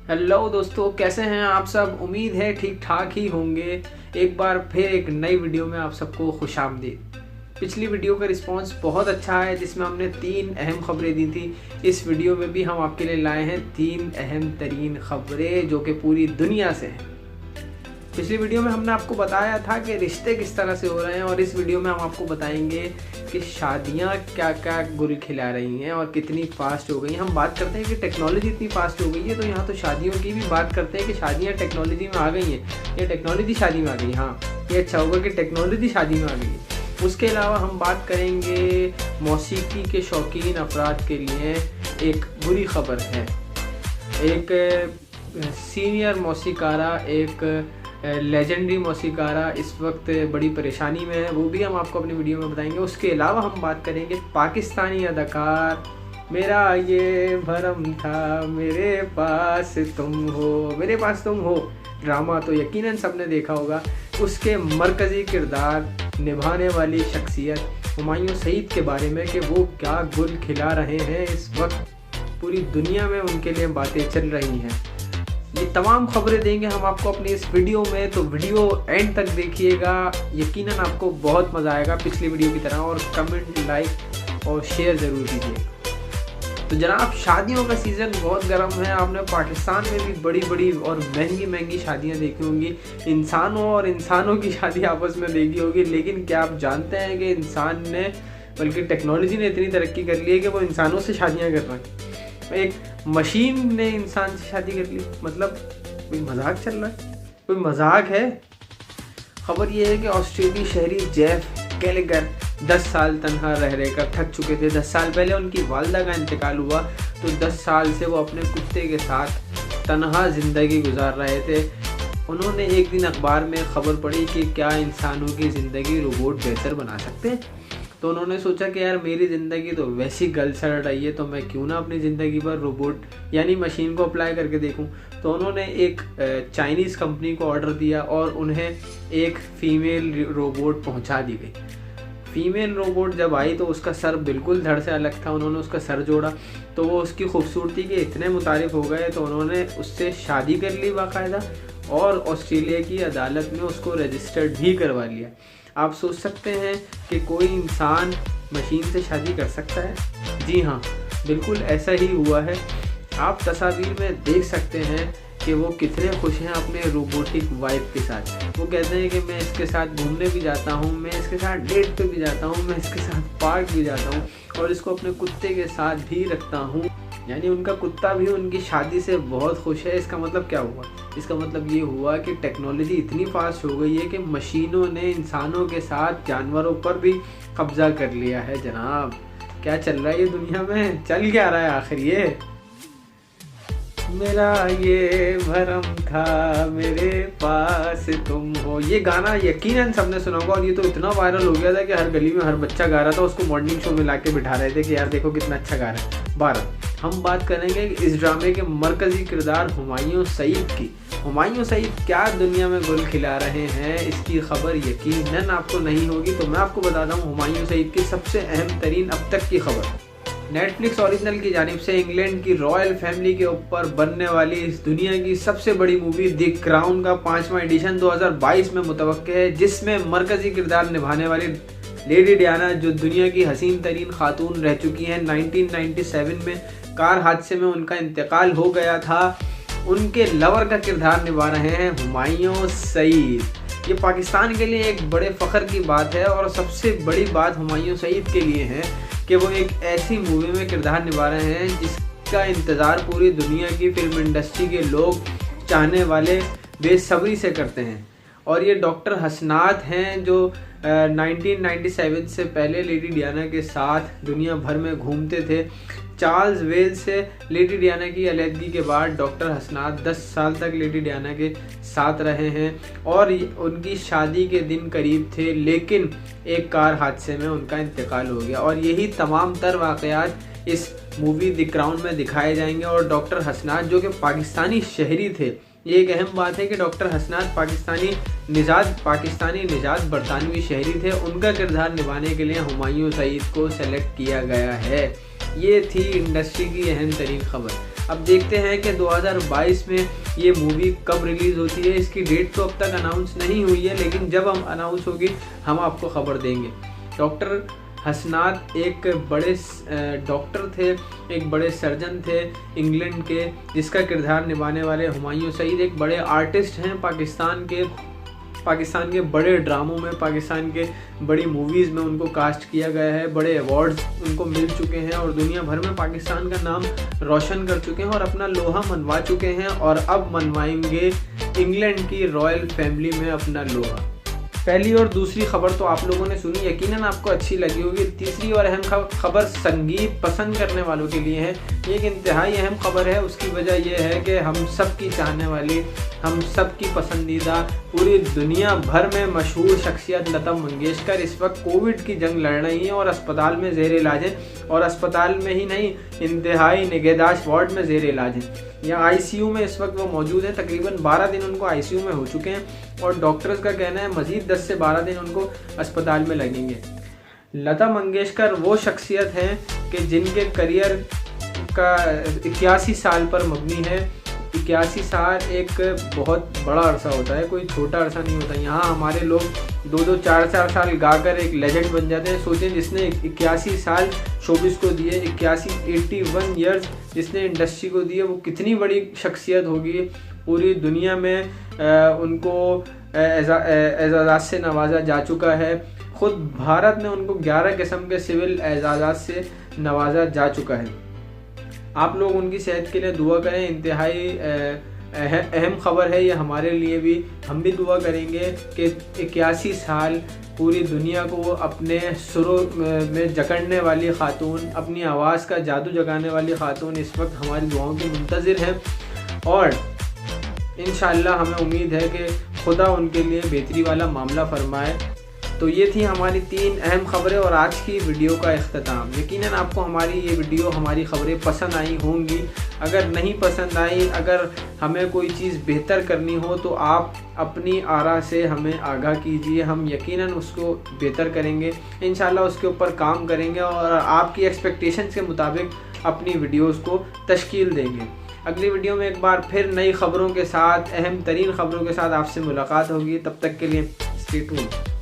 Hello दोस्तों, कैसे हैं आप सब। उम्मीद है ठीक ठाक ही होंगे। एक बार फिर एक नई वीडियो में आप सबको खुशामदीद। पिछली वीडियो का रिस्पांस बहुत अच्छा है जिसमें हमने 3 अहम खबरें दी थी। इस वीडियो में भी हम आपके लिए लाए हैं 3 अहम तरीन खबरें जो कि पूरी दुनिया से हैं। पिछली वीडियो में हमने आपको बताया था कि रिश्ते किस तरह से हो रहे हैं, और इस वीडियो में हम आपको बताएंगे कि शादियां क्या क्या गुल खिला रही हैं और कितनी फास्ट हो गई हैं। हम बात करते हैं कि टेक्नोलॉजी इतनी फास्ट हो गई है, तो यहाँ तो शादियों की भी बात करते हैं कि शादियाँ टेक्नोलॉजी में आ गई हैं या टेक्नोलॉजी शादी में आ गई। हाँ, ये अच्छा होगा कि टेक्नोलॉजी शादी में आ गई है। उसके अलावा हम बात करेंगे मौसीकी के शौकीन अफराद के लिए एक बुरी खबर है। एक सीनियर मौसीकारा, एक लेजेंडरी मौसीकारा इस वक्त बड़ी परेशानी में है, वो भी हम आपको अपनी वीडियो में बताएंगे। उसके अलावा हम बात करेंगे पाकिस्तानी अदाकार मेरा ये भरम था मेरे पास तुम हो, मेरे पास तुम हो ड्रामा तो यकीनन सबने देखा होगा। उसके मरकज़ी किरदार निभाने वाली शख्सियत हुमायूं सईद के बारे में कि वो क्या गुल खिला रहे हैं। इस वक्त पूरी दुनिया में उनके लिए बातें चल रही हैं। ये तमाम खबरें देंगे हम आपको अपनी इस वीडियो में, तो वीडियो एंड तक देखिएगा, यकीनन आपको बहुत मज़ा आएगा पिछली वीडियो की तरह। और कमेंट, लाइक और शेयर ज़रूर कीजिए। तो जनाब, शादियों का सीज़न बहुत गर्म है। आपने पाकिस्तान में भी बड़ी बड़ी और महंगी महंगी शादियां देखी होंगी। इंसानों और इंसानों की शादी आपस में देखी होगी, लेकिन क्या आप जानते हैं कि इंसान ने, बल्कि टेक्नोलॉजी ने इतनी तरक्की कर ली है कि वो इंसानों से शादियाँ कर रहा है। एक मशीन ने इंसान से शादी कर ली, मतलब कोई मजाक चल रहा है? कोई मजाक है? खबर ये है कि ऑस्ट्रेलियाई शहरी जेफ गैलेगर 10 साल तन्हा रह रहकर थक चुके थे। 10 साल पहले उनकी वालदा का इंतकाल हुआ, तो 10 साल से वो अपने कुत्ते के साथ तन्हा ज़िंदगी गुजार रहे थे। उन्होंने एक दिन अखबार में खबर पढ़ी कि क्या इंसानों की ज़िंदगी रोबोट बेहतर बना सकते हैं। तो उन्होंने सोचा कि यार, मेरी ज़िंदगी तो वैसी गल सड़ रही है, तो मैं क्यों ना अपनी ज़िंदगी पर रोबोट यानी मशीन को अप्लाई करके देखूं। तो उन्होंने एक चाइनीज़ कंपनी को ऑर्डर दिया और उन्हें एक फ़ीमेल रोबोट पहुंचा दी गई। फ़ीमेल रोबोट जब आई तो उसका सर बिल्कुल धड़ से अलग था। उन्होंने उसका सर जोड़ा तो वो उसकी खूबसूरती के इतने मुतारिफ हो गए, तो उन्होंने उससे शादी कर ली बाकायदा, और ऑस्ट्रेलिया की अदालत में उसको रजिस्टर्ड भी करवा लिया। आप सोच सकते हैं कि कोई इंसान मशीन से शादी कर सकता है? जी हाँ, बिल्कुल ऐसा ही हुआ है। आप तस्वीर में देख सकते हैं कि वो कितने खुश हैं अपने रोबोटिक वाइफ के साथ। वो कहते हैं कि मैं इसके साथ घूमने भी जाता हूँ, मैं इसके साथ डेट पे भी जाता हूँ, मैं इसके साथ पार्क भी जाता हूँ, और इसको अपने कुत्ते के साथ भी रखता हूँ। यानी उनका कुत्ता भी उनकी शादी से बहुत खुश है। इसका मतलब क्या हुआ? इसका मतलब ये हुआ कि टेक्नोलॉजी इतनी फास्ट हो गई है कि मशीनों ने इंसानों के साथ जानवरों पर भी कब्जा कर लिया है। जनाब, क्या चल रहा है ये दुनिया में? चल क्या रहा है आखिर ये? मेरा ये भरम था मेरे पास तुम हो, ये गाना यकीनन सबने सुना होगा, और ये तो इतना वायरल हो गया था कि हर गली में हर बच्चा गा रहा था। उसको मॉर्निंग शो में लाके बिठा रहे थे कि यार देखो कितना अच्छा गा रहा है। 12 हम बात करेंगे इस ड्रामे के मरकजी किरदार हुमायूं सईद की। हुमायूं सईद क्या दुनिया में गुल खिला रहे हैं, इसकी खबर यकीनन आपको नहीं होगी, तो मैं आपको बताता हूँ हुमायूं सईद की सबसे अहम तरीन अब तक की खबर। नेटफ्लिक्स ओरिजिनल की जानिब से इंग्लैंड की रॉयल फैमिली के ऊपर बनने वाली इस दुनिया की सबसे बड़ी मूवी द क्राउन का 5वां एडिशन 2022 में मुतवक्के है, जिसमें मरकजी किरदार निभाने वाली लेडी डायना, जो दुनिया की हसीन तरीन खातून रह चुकी हैं। 1997 में कार हादसे में उनका इंतकाल हो गया था। उनके लवर का किरदार निभा रहे हैं हुमायूं सईद। ये पाकिस्तान के लिए एक बड़े फ़ख्र की बात है, और सबसे बड़ी बात हुमायूं सईद के लिए है कि वो एक ऐसी मूवी में किरदार निभा रहे हैं जिसका इंतज़ार पूरी दुनिया की फिल्म इंडस्ट्री के लोग, चाहने वाले बेसब्री से करते हैं। और ये डॉक्टर हसनात हैं जो 1997 से पहले लेडी डायना के साथ दुनिया भर में घूमते थे। चार्ल्स वेल्स से लेडी डायना की अलहदगी के बाद डॉक्टर हसनात 10 साल तक लेडी डायना के साथ रहे हैं, और उनकी शादी के दिन करीब थे, लेकिन एक कार हादसे में उनका इंतकाल हो गया। और यही तमाम तर वाक़यात इस मूवी द क्राउन में दिखाए जाएंगे। और डॉक्टर हसनात जो कि पाकिस्तानी शहरी थे, ये एक अहम बात है कि डॉक्टर हसनात पाकिस्तानी निजात बरतानवी शहरी थे। उनका किरदार निभाने के लिए हुमायूं सईद को सेलेक्ट किया गया है। ये थी इंडस्ट्री की अहम तरीन खबर। अब देखते हैं कि 2022 में ये मूवी कब रिलीज़ होती है। इसकी डेट तो अब तक अनाउंस नहीं हुई है, लेकिन जब हम अनाउंस होगी हम आपको खबर देंगे। डॉक्टर हसनात एक बड़े डॉक्टर थे, एक बड़े सर्जन थे इंग्लैंड के, जिसका किरदार निभाने वाले हुमायूं सईद एक बड़े आर्टिस्ट हैं। पाकिस्तान के बड़े ड्रामों में, पाकिस्तान के बड़ी मूवीज़ में उनको कास्ट किया गया है। बड़े अवार्ड्स उनको मिल चुके हैं और दुनिया भर में पाकिस्तान का नाम रोशन कर चुके हैं और अपना लोहा मनवा चुके हैं, और अब मनवाएंगे इंग्लैंड की रॉयल फैमिली में अपना लोहा। पहली और दूसरी खबर तो आप लोगों ने सुनी, यकीनन आपको अच्छी लगी होगी। तीसरी और अहम खबर संगीत पसंद करने वालों के लिए है। ये एक इंतहाई अहम खबर है। उसकी वजह यह है कि हम सब की चाहने वाली, हम सब की पसंदीदा, पूरी दुनिया भर में मशहूर शख्सियत लता मंगेशकर इस वक्त कोविड की जंग लड़ रही हैं और अस्पताल में ज़ेर इलाज हैं, और अस्पताल में ही नहीं, इंतहाई निगहदाश्त वार्ड में ज़ेर इलाज हैं। या आईसीयू में इस वक्त वो मौजूद हैं। तकरीबन 12 दिन उनको आईसीयू में हो चुके हैं और डॉक्टर्स का कहना है मज़ीद 10 से 12 दिन उनको अस्पताल में लगेंगे। लता मंगेशकर वो शख्सियत हैं कि जिनके करियर का 81 साल पर मबनी है। 81 साल एक बहुत बड़ा अरसा होता है, कोई छोटा अरसा नहीं होता। यहाँ हमारे लोग 2-2, 4-4 साल गाकर एक लेजेंड बन जाते हैं। सोचें, जिसने 81 साल शोबिस को दिए, 81 ईयर्स जिसने इंडस्ट्री को दिए, वो कितनी बड़ी शख्सियत होगी। पूरी दुनिया में उनको एजाज़ात से नवाजा जा चुका है। ख़ुद भारत में उनको 11 किस्म के सिविल एजाज़ात से नवाजा जा चुका है। आप लोग उनकी सेहत के लिए दुआ करें। इंतहाई अहम खबर है ये हमारे लिए भी। हम भी दुआ करेंगे कि 81 साल पूरी दुनिया को अपने सुरों में जकड़ने वाली खातून, अपनी आवाज़ का जादू जगाने वाली खातून इस वक्त हमारी दुआओं के मुंतज़िर हैं, और इंशाअल्लाह हमें उम्मीद है कि खुदा उनके लिए बेहतरी वाला मामला फरमाए। तो ये थी हमारी 3 अहम खबरें और आज की वीडियो का इख्तिताम। यकीनन आपको हमारी ये वीडियो, हमारी खबरें पसंद आई होंगी। अगर नहीं पसंद आई, अगर हमें कोई चीज़ बेहतर करनी हो तो आप अपनी आरा से हमें आगाह कीजिए। हम यकीनन उसको बेहतर करेंगे, इंशाल्लाह उसके ऊपर काम करेंगे और आपकी एक्सपेक्टेशंस के मुताबिक अपनी वीडियोज़ को तश्कील देंगे। अगली वीडियो में एक बार फिर नई खबरों के साथ, अहम तरीन खबरों के साथ आपसे मुलाकात होगी। तब तक के लिए स्टे ट्यून्ड।